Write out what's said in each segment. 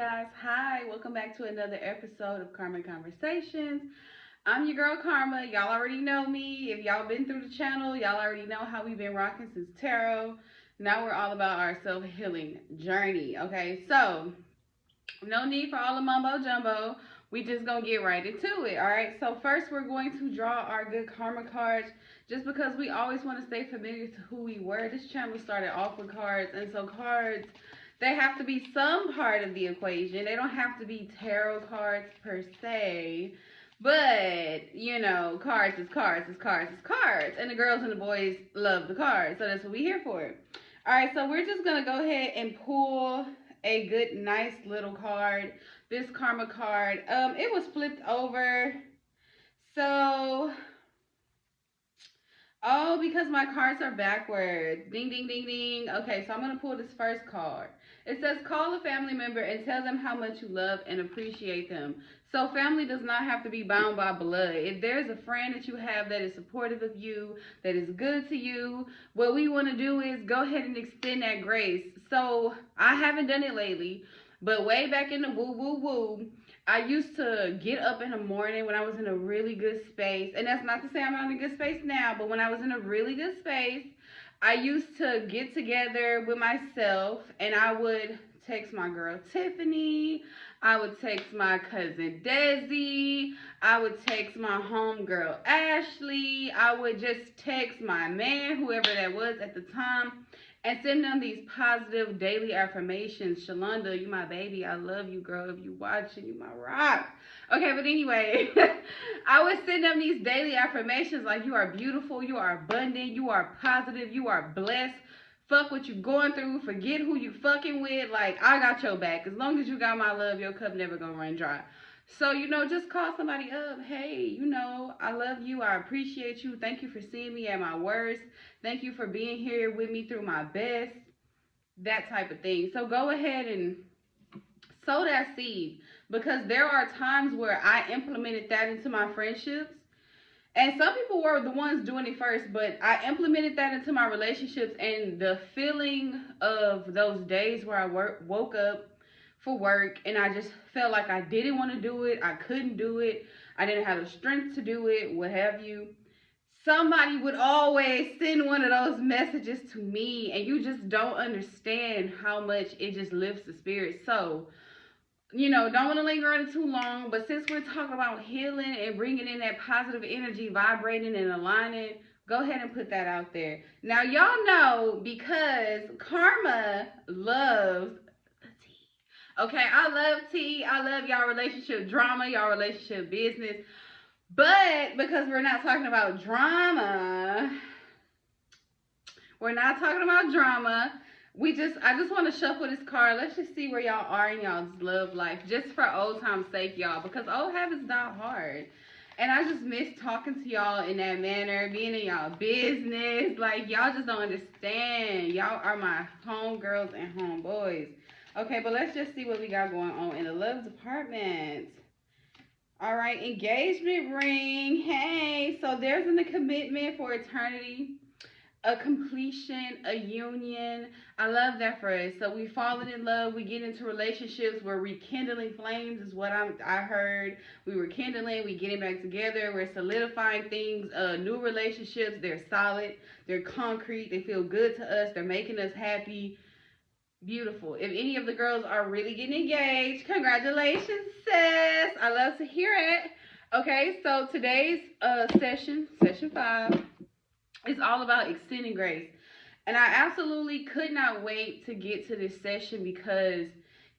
Guys, hi, welcome back to another episode of Karma Conversations. I'm your girl Karma. Y'all already know me. If y'all been through the channel, y'all already know how we've been rocking since tarot. Now we're all about our self-healing journey. Okay, so no need for all the mumbo jumbo. We just gonna get right into it. All right, so first we're going to draw our good karma cards, just because we always want to stay familiar to who we were. This channel started off with cards, and so cards, they have to be some part of the equation. They don't have to be tarot cards per se, but cards is cards is cards is cards, and the girls and the boys love the cards, so that's what we're here for. All right, so we're just gonna go ahead and pull a good, nice little card. This karma card, it was flipped over. So, oh, because my cards are backwards. Ding, ding, ding, ding. Okay, so I'm going to pull this first card. It says, call a family member and tell them how much you love and appreciate them. So family does not have to be bound by blood. If there's a friend that you have that is supportive of you, that is good to you, what we want to do is go ahead and extend that grace. So I haven't done it lately, but way back in the woo, woo, woo, I used to get up in the morning when I was in a really good space. And that's not to say I'm not in a good space now, but when I was in a really good space, I used to get together with myself and I would text my girl Tiffany. I would text my cousin Desi. I would text my homegirl Ashley. I would just text my man, whoever that was at the time, and send them these positive daily affirmations. Shalonda, you my baby. I love you, girl. If you watching, you my rock. Okay, but anyway, I would send them these daily affirmations like you are beautiful, you are abundant, you are positive, you are blessed. Fuck what you going through. Forget who you fucking with. Like, I got your back. As long as you got my love, your cup never gonna run dry. So, just call somebody up. Hey, I love you. I appreciate you. Thank you for seeing me at my worst. Thank you for being here with me through my best. That type of thing. So go ahead and sow that seed, because there are times where I implemented that into my friendships. And some people were the ones doing it first, but I implemented that into my relationships, and the feeling of those days where I woke up for work and I just felt like I didn't want to do it, I couldn't do it, I didn't have the strength to do it, what have you. Somebody would always send one of those messages to me, and you just don't understand how much it just lifts the spirit. So, don't want to linger on it too long, but since we're talking about healing and bringing in that positive energy, vibrating and aligning, go ahead and put that out there. Now, y'all know, because Karma loves tea. Okay, I love tea. I love y'all relationship drama, y'all relationship business. But because we're not talking about drama, we're not talking about drama. I just want to shuffle this card. Let's just see where y'all are in y'all's love life, just for old time's sake, y'all, because old habits die hard. And I just miss talking to y'all in that manner, being in y'all business. Like, y'all just don't understand. Y'all are my homegirls and homeboys. Okay, but let's just see what we got going on in the love department. All right, engagement ring. Hey, so there's a commitment for eternity, a completion, a union. I love that phrase. So we falling in love, we get into relationships, we're rekindling flames is what I heard. We were kindling, we getting back together, we're solidifying things, new relationships, they're solid, they're concrete, they feel good to us, they're making us happy. Beautiful. If any of the girls are really getting engaged, congratulations, sis. I love to hear it. Okay, so today's session 5, is all about extending grace. And I absolutely could not wait to get to this session, because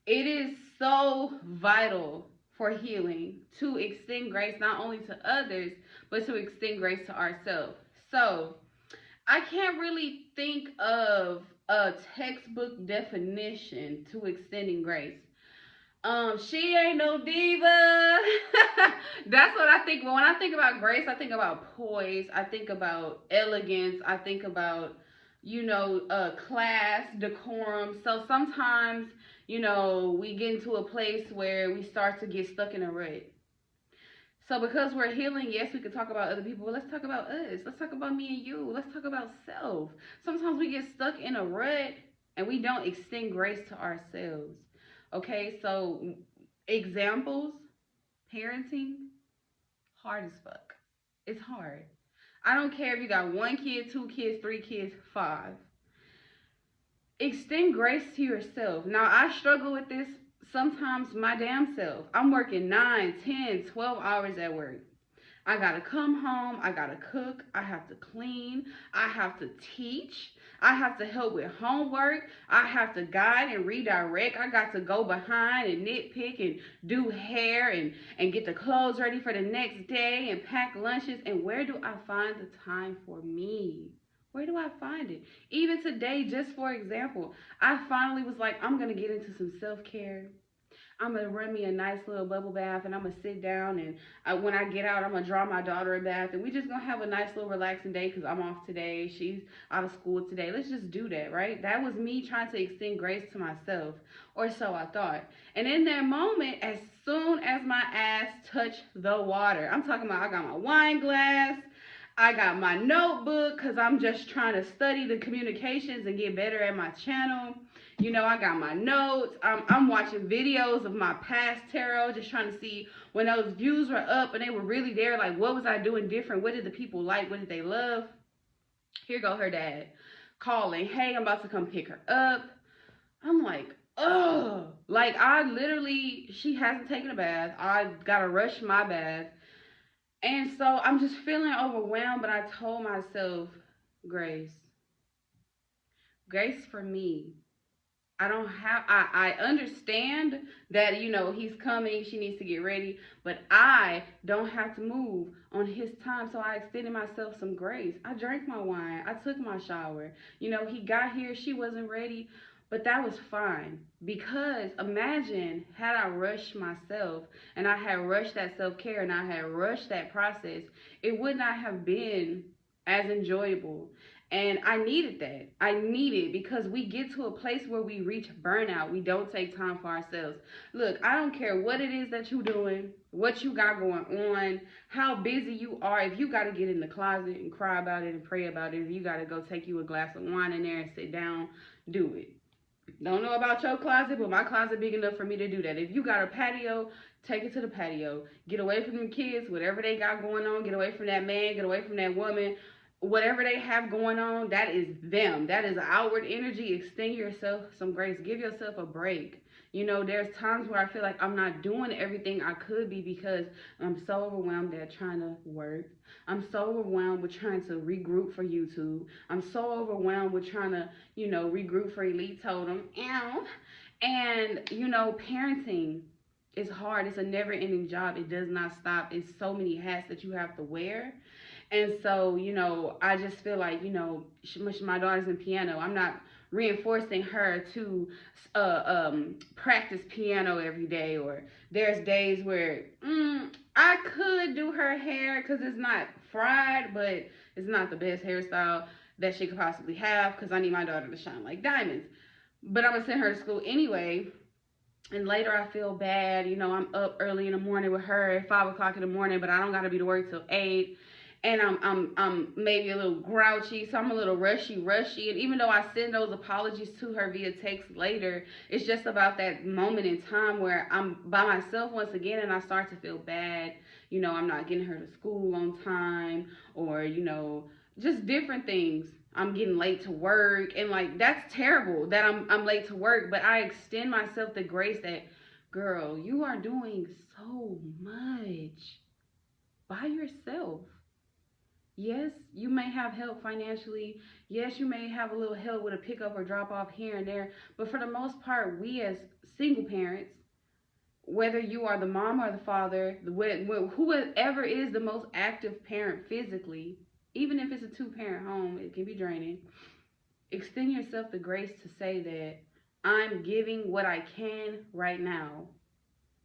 it is so vital for healing to extend grace not only to others, but to extend grace to ourselves. So I can't really think of a textbook definition to extending grace. She ain't no diva. That's what I think. But when I think about grace, I think about poise. I think about elegance. I think about, class, decorum. So sometimes, we get into a place where we start to get stuck in a rut. So because we're healing, yes, we could talk about other people, but let's talk about us. Let's talk about me and you. Let's talk about self. Sometimes we get stuck in a rut and we don't extend grace to ourselves. Okay, so examples, parenting, hard as fuck. It's hard. I don't care if you got one kid, two kids, three kids, five. Extend grace to yourself. Now, I struggle with this sometimes my damn self. I'm working 9, 10, 12 hours at work. I gotta come home, I gotta cook, I have to clean, I have to teach, I have to help with homework, I have to guide and redirect, I got to go behind and nitpick and do hair and get the clothes ready for the next day and pack lunches. And where do I find the time for me? Where do I find it? Even today, just for example, I finally was like, I'm gonna get into some self-care. I'm gonna run me a nice little bubble bath, and I'm gonna sit down, and when I get out, I'm gonna draw my daughter a bath, and we just gonna have a nice little relaxing day because I'm off today. She's out of school today. Let's just do that, right? That was me trying to extend grace to myself, or so I thought. And in that moment, as soon as my ass touched the water, I'm talking about I got my wine glass. I got my notebook because I'm just trying to study the communications and get better at my channel. You know, I got my notes. I'm watching videos of my past tarot, just trying to see when those views were up and they were really there. Like, what was I doing different? What did the people like? What did they love? Here go her dad calling. Hey, I'm about to come pick her up. I'm like, ugh. Like, I literally, she hasn't taken a bath. I gotta rush my bath. And so I'm just feeling overwhelmed, but I told myself, Grace, grace for me. I understand that, you know, he's coming, she needs to get ready, but I don't have to move on his time. So I extended myself some grace. I drank my wine, I took my shower. You know, he got here, she wasn't ready, but that was fine. Because imagine had I rushed myself and I had rushed that self-care and I had rushed that process, it would not have been as enjoyable. And I needed that. I needed, because we get to a place where we reach burnout. We don't take time for ourselves. Look, I don't care what it is that you're doing, what you got going on, how busy you are. If you got to get in the closet and cry about it and pray about it, if you got to go take you a glass of wine in there and sit down, do it. Don't know about your closet, but my closet big enough for me to do that. If you got a patio, take it to the patio. Get away from the kids, whatever they got going on. Get away from that man, get away from that woman. Whatever they have going on, that is them. That is outward energy. Extend yourself some grace. Give yourself a break. You know, there's times where I feel like I'm not doing everything I could be because I'm so overwhelmed at trying to work. I'm so overwhelmed with trying to regroup for YouTube. I'm so overwhelmed with trying to, you know, regroup for Elite Totem. Ow. And, you know, parenting is hard. It's a never ending job. It does not stop. It's so many hats that you have to wear. And so, you know, I just feel like, you know, my daughter's in piano. I'm not reinforcing her to practice piano every day. Or there's days where I could do her hair because it's not fried, but it's not the best hairstyle that she could possibly have because I need my daughter to shine like diamonds. But I'm going to send her to school anyway. And later I feel bad. You know, I'm up early in the morning with her at 5 o'clock in the morning, but I don't got to be to work till 8. And I'm maybe a little grouchy, so I'm a little rushy. And even though I send those apologies to her via text later, it's just about that moment in time where I'm by myself once again and I start to feel bad. You know, I'm not getting her to school on time, or, you know, just different things. I'm getting late to work, and like that's terrible that I'm late to work, but I extend myself the grace that, girl, you are doing so much by yourself. Yes, you may have help financially. Yes, you may have a little help with a pickup or drop off here and there. But for the most part, we as single parents, whether you are the mom or the father, whoever is the most active parent physically, even if it's a two-parent home, it can be draining. Extend yourself the grace to say that I'm giving what I can right now.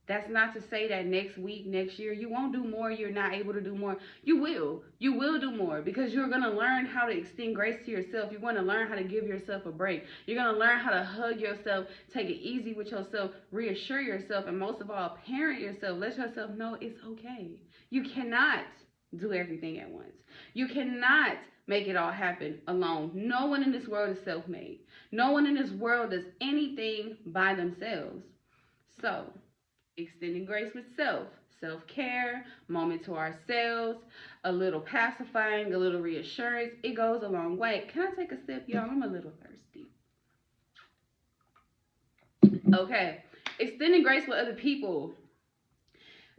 That's not to say that next week, next year, you won't do more, you're not able to do more. You will. You will do more because you're going to learn how to extend grace to yourself. You're going to learn how to give yourself a break. You're going to learn how to hug yourself, take it easy with yourself, reassure yourself, and most of all, parent yourself. Let yourself know it's okay. You cannot do everything at once. You cannot make it all happen alone. No one in this world is self-made. No one in this world does anything by themselves. So, extending grace with self-care, moment to ourselves, a little pacifying, a little reassurance. It goes a long way. Can I take a sip, y'all? I'm a little thirsty. Okay. Extending grace with other people.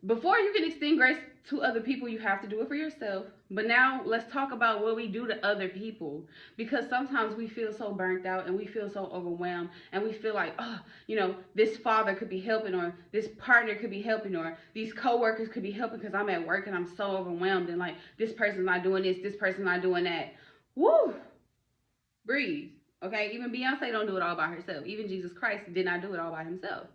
Before you can extend grace to other people, you have to do it for yourself. But now let's talk about what we do to other people. Because sometimes we feel so burnt out and we feel so overwhelmed and we feel like, oh, this father could be helping, or this partner could be helping, or these coworkers could be helping because I'm at work and I'm so overwhelmed and like this person's not doing this person's not doing that. Woo! Breathe. Okay, even Beyonce don't do it all by herself. Even Jesus Christ did not do it all by himself.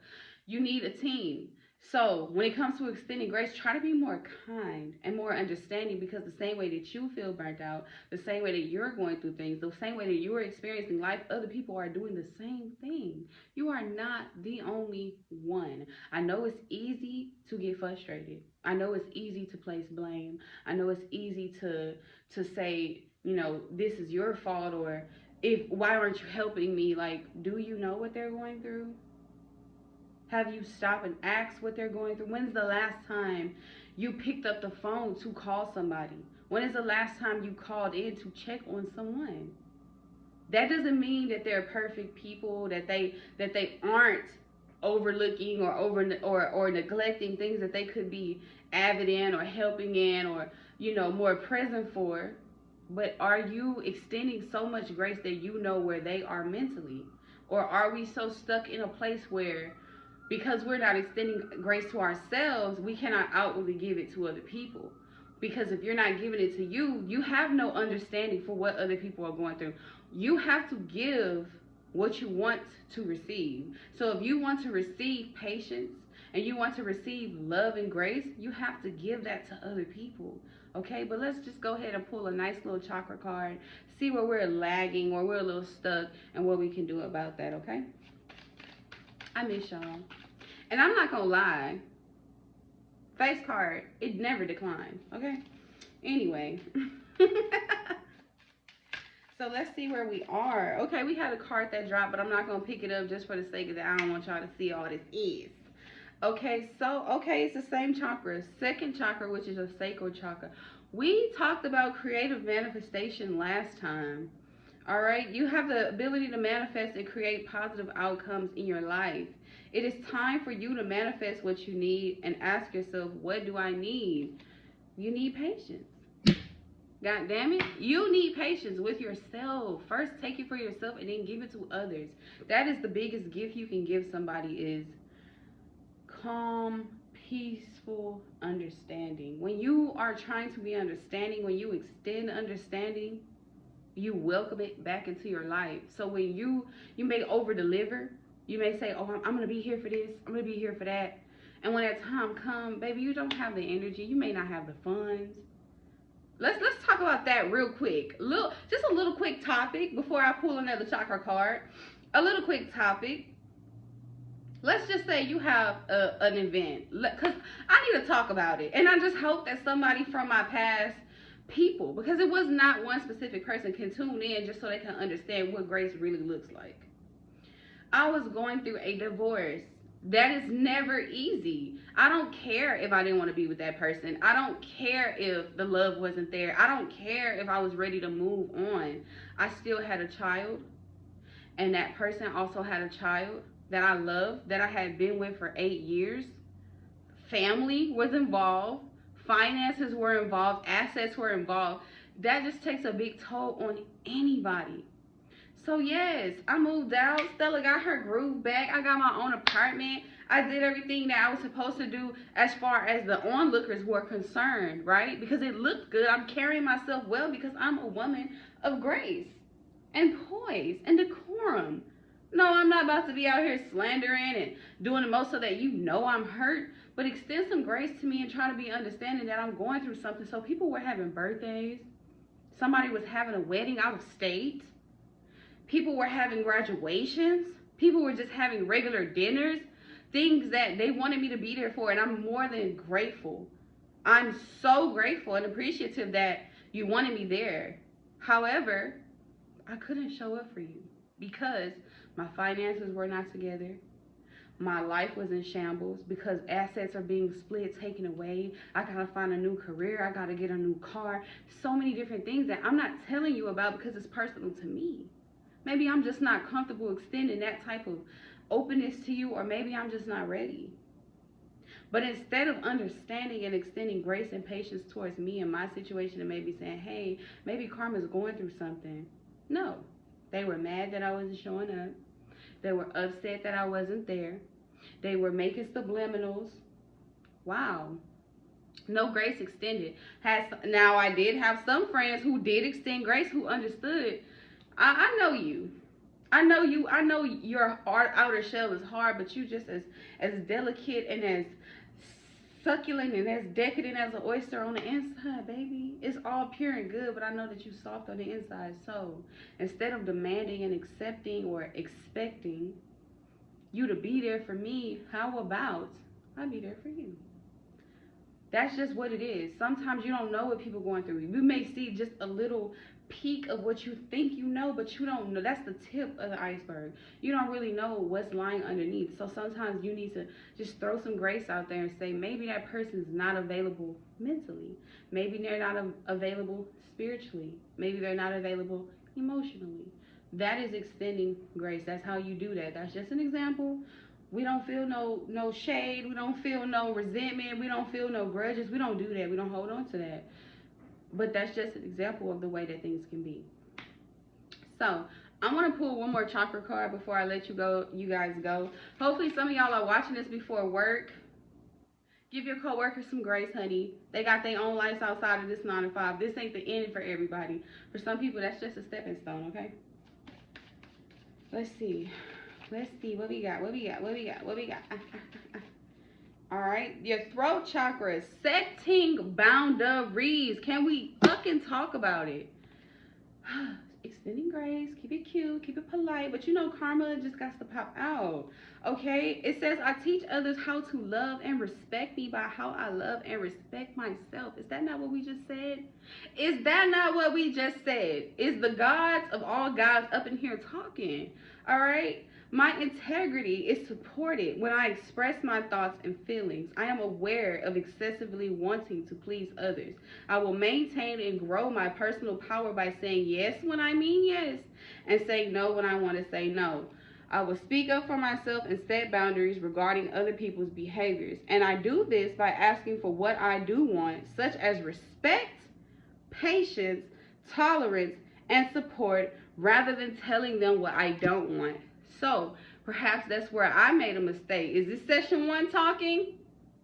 You need a team. So when it comes to extending grace, try to be more kind and more understanding, because the same way that you feel burnt out, the same way that you're going through things, the same way that you're experiencing life, other people are doing the same thing. You are not the only one. I know it's easy to get frustrated. I know it's easy to place blame. I know it's easy to say, this is your fault, or why aren't you helping me? Like, do you know what they're going through? Have you stopped and asked what they're going through? When's the last time you picked up the phone to call somebody? When is the last time you called in to check on someone? That doesn't mean that they're perfect people, that they aren't overlooking or neglecting things that they could be avid in or helping in, or more present for. But are you extending so much grace that you know where they are mentally? Or are we so stuck in a place where, because we're not extending grace to ourselves, we cannot outwardly give it to other people? Because if you're not giving it to you, you have no understanding for what other people are going through. You have to give what you want to receive. So if you want to receive patience and you want to receive love and grace, you have to give that to other people. Okay, but let's just go ahead and pull a nice little chakra card, see where we're lagging, where we're a little stuck, and what we can do about that, okay? I miss y'all. And I'm not gonna lie, face card, it never declined, okay? Anyway. So let's see where we are. Okay, we had a card that dropped, but I'm not gonna pick it up just for the sake of that. I don't want y'all to see all this is. Okay, so, it's the same chakra. Second chakra, which is a sacral chakra. We talked about creative manifestation last time. All right, you have the ability to manifest and create positive outcomes in your life. It is time for you to manifest what you need and ask yourself, what do I need? You need patience. God damn it. You need patience with yourself. First, take it for yourself and then give it to others. That is the biggest gift you can give somebody, is calm, peaceful understanding. When you are trying to be understanding, when you extend understanding, you welcome it back into your life. So when you may over deliver, you may say, oh, I'm gonna be here for this, I'm gonna be here for that, and when that time comes, baby, you don't have the energy, you may not have the funds. Let's talk about that real quick. Just a little quick topic before I pull another chakra card. A little quick topic. Let's just say you have an event, because I need to talk about it, and I just hope that somebody from my past people, because it was not one specific person, can tune in just so they can understand what grace really looks like. I was going through a divorce. That is never easy. I don't care if I didn't want to be with that person. I don't care if the love wasn't there. I don't care if I was ready to move on. I still had a child, and that person also had a child that I loved, that I had been with for 8 years. Family was involved. Finances were involved. Assets were involved. That just takes a big toll on anybody. So yes, I moved out. Stella got her groove back. I got my own apartment. I did everything that I was supposed to do as far as the onlookers were concerned, right? Because it looked good. I'm carrying myself well because I'm a woman of grace and poise and decorum. No, I'm not about to be out here slandering and doing the most so that I'm hurt. But extend some grace to me and try to be understanding that I'm going through something. So people were having birthdays. Somebody was having a wedding out of state. People were having graduations. People were just having regular dinners. Things that they wanted me to be there for. And I'm more than grateful. I'm so grateful and appreciative that you wanted me there. However, I couldn't show up for you because my finances were not together. My life was in shambles because assets are being split, taken away. I gotta find a new career. I gotta get a new car. So many different things that I'm not telling you about because it's personal to me. Maybe I'm just not comfortable extending that type of openness to you, or maybe I'm just not ready. But instead of understanding and extending grace and patience towards me and my situation, and maybe saying, hey, maybe Karma's going through something. No. They were mad that I wasn't showing up. They were upset that I wasn't there. They were making subliminals. Wow. No grace extended. Now I did have some friends who did extend grace, who understood. I know you. I know you. I know your outer shell is hard, but you just as delicate and as succulent and as decadent as an oyster on the inside, baby. It's all pure and good, but I know that you soft on the inside. So instead of demanding and accepting or expecting you to be there for me, how about I be there for you? That's just what it is. Sometimes you don't know what people are going through. You may see just a little peak of what you think you know, but you don't know. That's the tip of the iceberg. You don't really know what's lying underneath. So sometimes you need to just throw some grace out there and say, maybe that person is not available mentally. Maybe they're not available spiritually. Maybe they're not available emotionally. That is extending grace. That's how you do that. That's just an example. We don't feel no shade. We don't feel no resentment. We don't feel no grudges. We don't do that. We don't hold on to that. But that's just an example of the way that things can be. So I'm gonna pull one more chakra card before I let you guys go. Hopefully some of y'all are watching this before work. Give your coworkers some grace, honey. They got their own lives outside of this 9 to 5. This ain't the end for everybody. For some people, that's just a stepping stone, okay? Let's see. Let's see what we got. All right, your throat chakra, setting boundaries. Can we fucking talk about it? Extending grace, keep it cute, keep it polite, but you know karma just got to pop out. Okay, it says I teach others how to love and respect me by how I love and respect myself. Is that not what we just said? Is that not what we just said? Is the gods of all gods up in here talking? All right. My integrity is supported when I express my thoughts and feelings. I am aware of excessively wanting to please others. I will maintain and grow my personal power by saying yes when I mean yes and saying no when I want to say no. I will speak up for myself and set boundaries regarding other people's behaviors. And I do this by asking for what I do want, such as respect, patience, tolerance, and support, rather than telling them what I don't want. So perhaps that's where I made a mistake. Is this session 1 talking?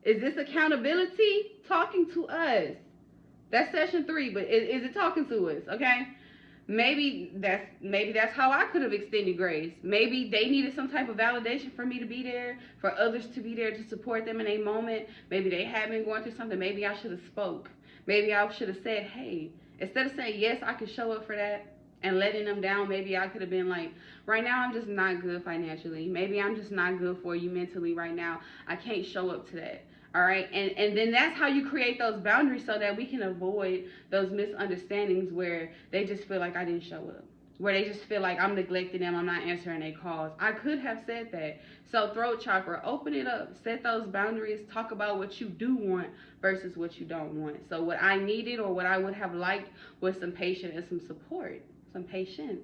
Is this accountability talking to us? That's session 3, but is it talking to us? Okay. Maybe that's how I could have extended grace. Maybe they needed some type of validation for me to be there, for others to be there to support them in a moment. Maybe they had been going through something. Maybe I should have spoke. Maybe I should have said, hey, instead of saying, yes, I can show up for that, and letting them down, maybe I could have been like, right now I'm just not good financially. Maybe I'm just not good for you mentally right now. I can't show up to that. All right. And then that's how you create those boundaries so that we can avoid those misunderstandings where they just feel like I didn't show up, where they just feel like I'm neglecting them, I'm not answering their calls. I could have said that. So throat chakra, open it up, set those boundaries, talk about what you do want versus what you don't want. So what I needed or what I would have liked was some patience and some support, some patience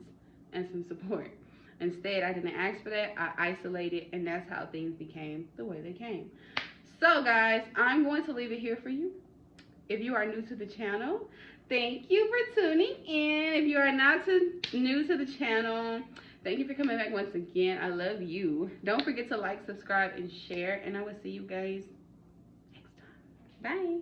and some support. Instead, I didn't ask for that. I isolated, and that's how things became the way they came. So guys, I'm going to leave it here for you. If you are new to the channel, thank you for tuning in. If you are not new to the channel, thank you for coming back once again. I love you. Don't forget to like, subscribe, and share, and I will see you guys next time. Bye.